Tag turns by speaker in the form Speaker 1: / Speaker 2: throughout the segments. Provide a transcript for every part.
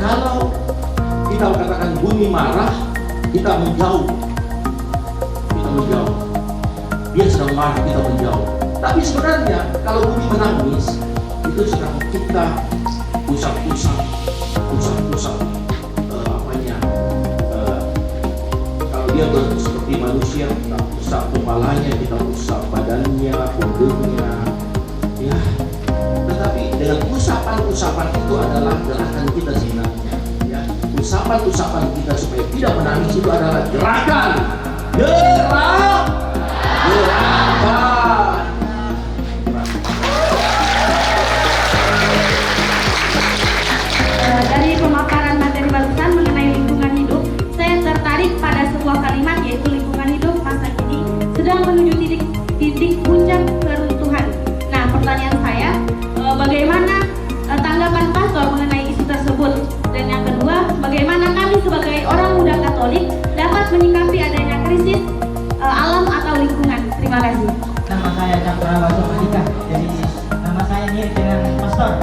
Speaker 1: Kalau kita katakan bumi marah, kita menjauh. Dia sedang marah, kita menjauh. Tapi sebenarnya kalau bumi menangis, itu sedang kita usap-usap kalau dia seperti manusia, kita usap kepalanya, kita usap badannya, punggungnya, ya. Tetapi dengan usapan itu adalah gerakan kita sebenarnya, ya. Usapan kita supaya tidak menangis itu adalah gerakan.
Speaker 2: Dari pemaparan materi barusan mengenai lingkungan hidup, saya tertarik pada sebuah kalimat, yaitu lingkungan hidup masa kini sedang menuju titik puncak keruntuhan. Nah, pertanyaan saya, bagaimana tanggapan pastor mengenai isu tersebut? Dan yang kedua, bagaimana kami sebagai orang muda Katolik dapat menyikapi adanya krisis alam atau lingkungan? Terima kasih.
Speaker 3: Nama saya Cakra Baso Andika. Jadi nama saya mirip dengan pastor.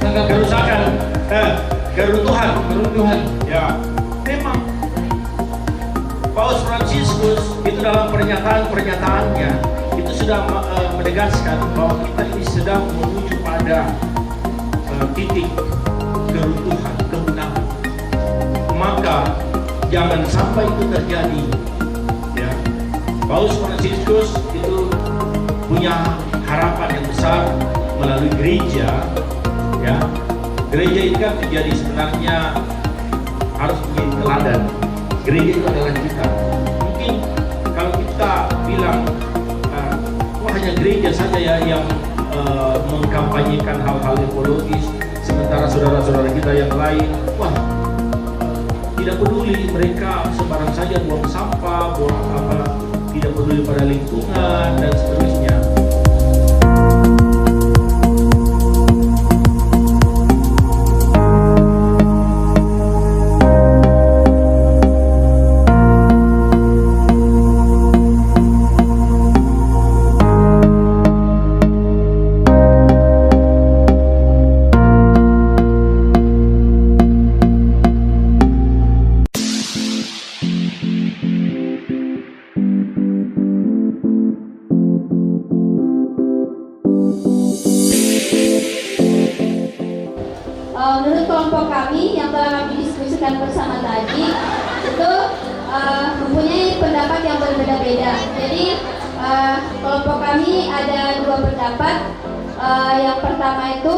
Speaker 1: Tentang kerusakan, keruntuhan. Ya, memang Paus Fransiskus itu dalam pernyataannya itu sudah menegaskan bahwa kita ini sedang menuju pada titik keruntuhan, kemunafan. Maka jangan sampai itu terjadi. Ya, Paus Fransiskus itu punya harapan yang besar melalui gereja, ya. Gereja itu kan menjadi sebenarnya harus menjadi teladan. Gereja itu adalah kita. Mungkin kalau kita bilang, hanya gereja saja ya yang mengkampanyekan hal-hal ekologis, sementara saudara-saudara kita yang lain, tidak peduli, mereka sembarang saja buang sampah, tidak peduli pada lingkungan dan seterusnya.
Speaker 2: Menurut kelompok kami yang telah kami diskusikan bersama tadi itu mempunyai pendapat yang berbeda-beda. Jadi kelompok kami ada dua pendapat. Yang pertama itu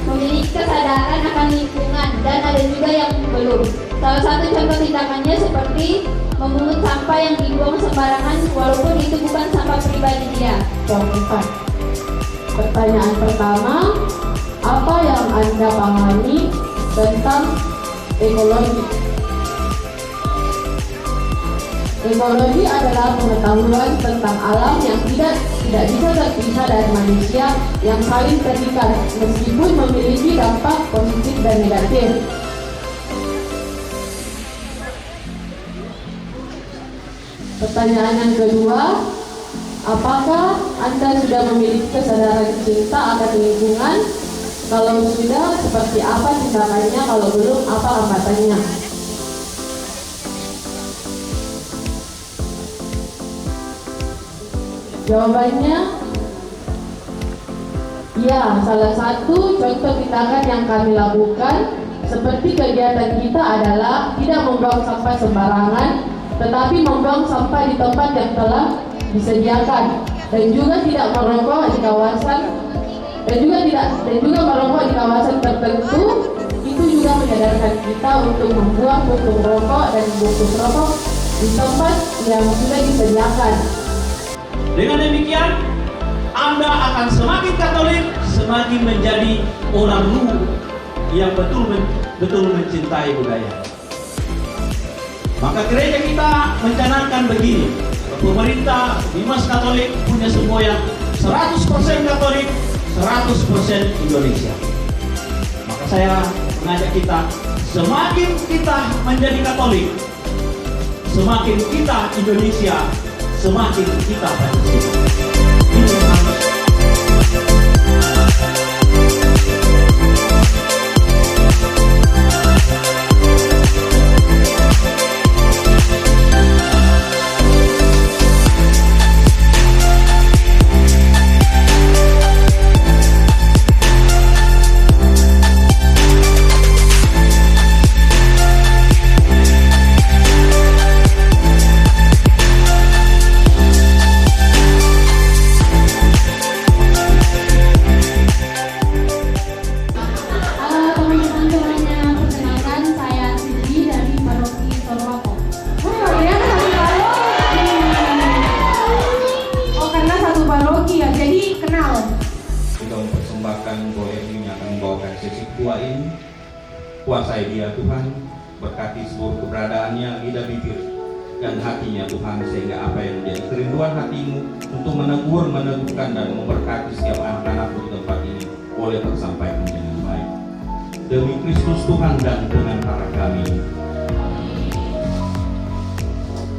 Speaker 2: memiliki kesadaran akan lingkungan dan ada juga yang belum. Salah satu contoh tindakannya seperti memungut sampah yang dibuang sembarangan walaupun itu bukan sampah pribadi dia.
Speaker 4: Contoh. Pertanyaan pertama, apa yang Anda pahami tentang ekologi? Ekologi adalah pengetahuan tentang alam yang tidak bisa terpisah dari manusia, yang saling terikat meskipun memiliki dampak positif dan negatif. Pertanyaan yang kedua, apakah Anda sudah memiliki kesadaran cinta akan lingkungan? Kalau sudah, seperti apa tindakannya? Kalau belum, apa hambatannya? Jawabannya, ya, salah satu contoh tindakan yang kami lakukan seperti kegiatan kita adalah tidak membuang sampah sembarangan, tetapi membuang sampah di tempat yang telah disediakan, dan juga tidak merokok di kawasan merokok di kawasan tertentu. Itu juga menyadarkan kita untuk membuang puntung rokok dan bungkus rokok di tempat yang sudah disediakan.
Speaker 1: Dengan demikian, Anda akan semakin Katolik, semakin menjadi orang luhur yang betul mencintai budaya. Maka gereja kita mencanangkan begini, pemerintah Dimas Katolik punya semua yang 100% Katolik, 100% Indonesia. Maka saya mengajak kita, semakin kita menjadi Katolik, semakin kita Indonesia, semakin kita Pancasila. Ini yang harus.
Speaker 5: Kita mempersembahkan boleh ini akan membawakan sesi tua ini. Kuasai dia Tuhan, berkati seluruh keberadaannya, lidah bibir dan hatinya Tuhan, sehingga apa yang menjadi kerinduan hatimu untuk menegur, meneguhkan dan memberkati setiap anak-anakmu di tempat ini boleh tersampaikan dengan baik. Demi Kristus Tuhan dan pengantara kami.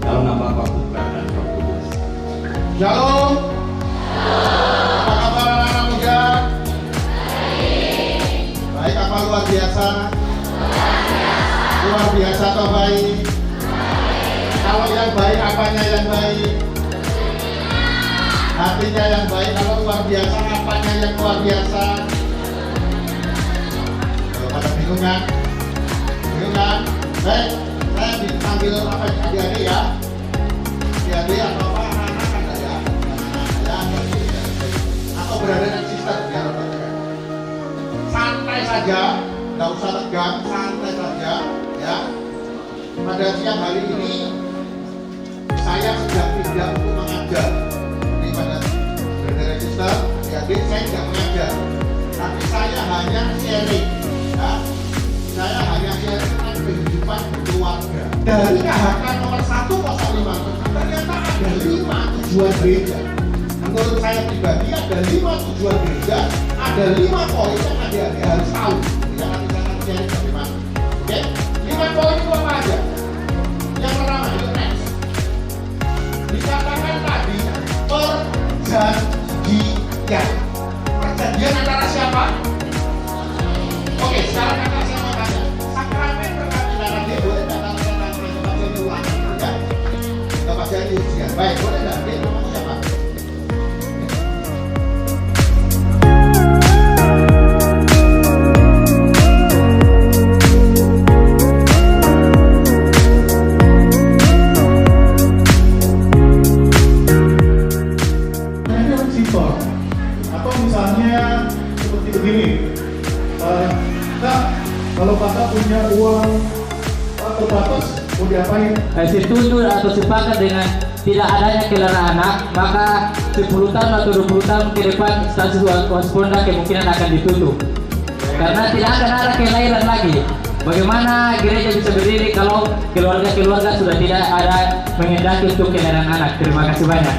Speaker 5: Dalam nama Bapa, Putra dan Roh Kudus.
Speaker 6: Shalom. Apa kabar anak-anak muda? Baik apa luar biasa? Luar biasa atau baik? Kalau yang baik apanya yang baik? Hatinya yang baik. Kalau luar biasa apanya yang luar biasa? Kalau pada bingung kan? Bingung kan? Baik, saya dipanggil apa adik-adik ya? Adik-adik atau apa? Anak-anak kan ada ya? Atau berada dan sister biar santai saja, nggak usah tegang, santai saja ya. Pada siang hari ini saya sedang tidak untuk mengajar di mana berada dan sister, adik saya tidak mengajar, tapi saya hanya sharing ya. Saya hanya sharing tentang kehidupan keluarga. Dari KHK nomor 105 ternyata ada 5 tujuan gereja. Menurut saya pribadi ada 5 tujuan gereja, ada 5 poin yang adik-adik harus tahu. Tidak nanti saya akan sharing bagaimana. Oke? 5 poin itu apa aja? Yang pertama, itu next. Dikatakan tadi perjanjian. Perjanjian antara siapa? Oke, sekarang kata siapa tanya? Sakramen perkawinan dia boleh tidak tanda tangan perjanjian ulangan ya? Bapak janji ujian. Baik, boleh tidak? Dia ngomong siapa?
Speaker 7: Atau misalnya seperti begini, Kak, kalau kakak punya uang terbatas mau diapain?
Speaker 3: Setuju atau sepakat dengan tidak adanya kelahiran anak, maka 10 tahun atau 20 tahun ke depan status waspada kemungkinan akan ditutup karena tidak akan ada kelahiran lagi. Bagaimana gereja bisa berdiri kalau keluarga-keluarga sudah tidak ada mengendaki untuk kelahiran anak? Terima kasih banyak.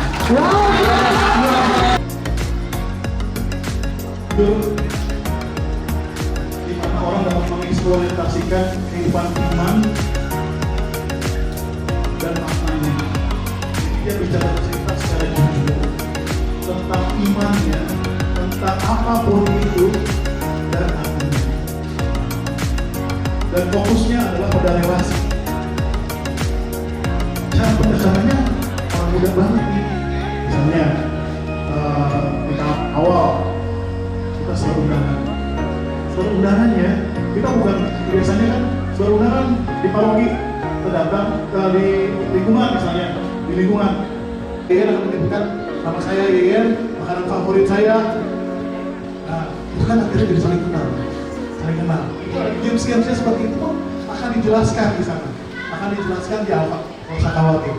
Speaker 7: Di mana orang dapat mengeksploitasikan kehidupan iman dan maknanya. Jadi dia bicara cerita secara jujur tentang imannya, tentang apapun itu dan artinya. Dan fokusnya adalah pada relasi. Cara pendekatannya orang muda banget nih. Misalnya kita awal kita selalu undangan. Selalu undangannya kita bukan biasanya kan selalu undangan di paroki terdatang di lingkungan misalnya di lingkungan. Yeyen akan menyebutkan nama saya Yeyen, makanan favorit saya. Nah itu kan akhirnya jadi saling kenal. Games-gamesnya seperti itu pun akan dijelaskan di sana, akan dijelaskan di Alfa, nggak usah khawatir.